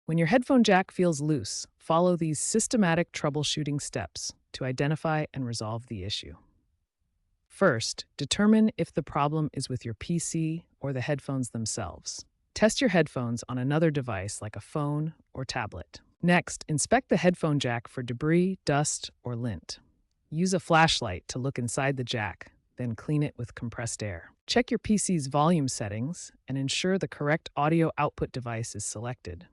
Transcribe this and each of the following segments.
When your headphone jack feels loose, follow these systematic troubleshooting steps to identify and resolve the issue. First, determine if the problem is with your PC or the headphones themselves. Test your headphones on another device like a phone or tablet. Next, inspect the headphone jack for debris, dust, or lint. Use a flashlight to look inside the jack, then clean it with compressed air. Check your PC's volume settings and ensure the correct audio output device is selected.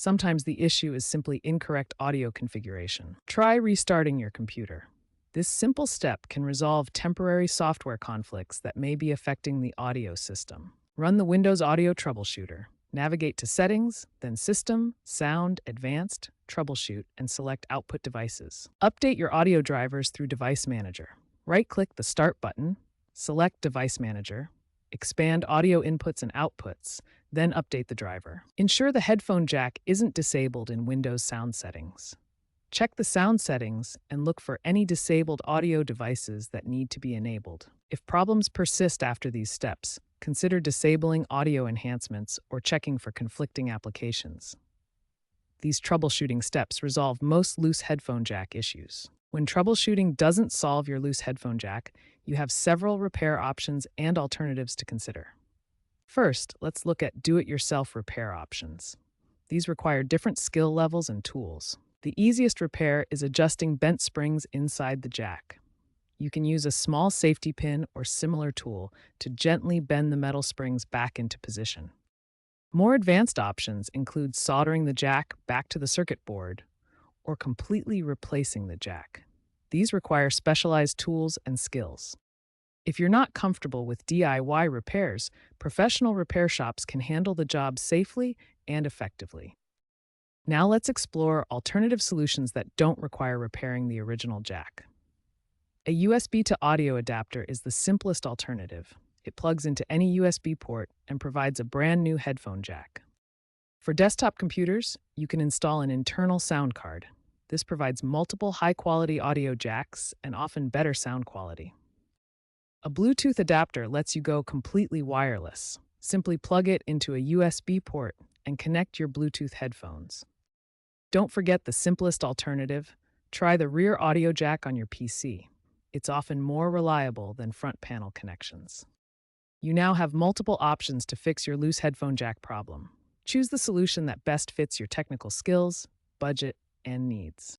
Sometimes the issue is simply incorrect audio configuration. Try restarting your computer. This simple step can resolve temporary software conflicts that may be affecting the audio system. Run the Windows Audio Troubleshooter. Navigate to Settings, then System, Sound, Advanced, Troubleshoot, and select Output Devices. Update your audio drivers through Device Manager. Right-click the Start button, select Device Manager, expand audio inputs and outputs, then update the driver. Ensure the headphone jack isn't disabled in Windows sound settings. Check the sound settings and look for any disabled audio devices that need to be enabled. If problems persist after these steps, consider disabling audio enhancements or checking for conflicting applications. These troubleshooting steps resolve most loose headphone jack issues. When troubleshooting doesn't solve your loose headphone jack, you have several repair options and alternatives to consider. First, let's look at do-it-yourself repair options. These require different skill levels and tools. The easiest repair is adjusting bent springs inside the jack. You can use a small safety pin or similar tool to gently bend the metal springs back into position. More advanced options include soldering the jack back to the circuit board or completely replacing the jack. These require specialized tools and skills. If you're not comfortable with DIY repairs, professional repair shops can handle the job safely and effectively. Now let's explore alternative solutions that don't require repairing the original jack. A USB to audio adapter is the simplest alternative. It plugs into any USB port and provides a brand new headphone jack. For desktop computers, you can install an internal sound card. This provides multiple high-quality audio jacks and often better sound quality. A Bluetooth adapter lets you go completely wireless. Simply plug it into a USB port and connect your Bluetooth headphones. Don't forget the simplest alternative. Try the rear audio jack on your PC. It's often more reliable than front panel connections. You now have multiple options to fix your loose headphone jack problem. Choose the solution that best fits your technical skills, budget, and needs.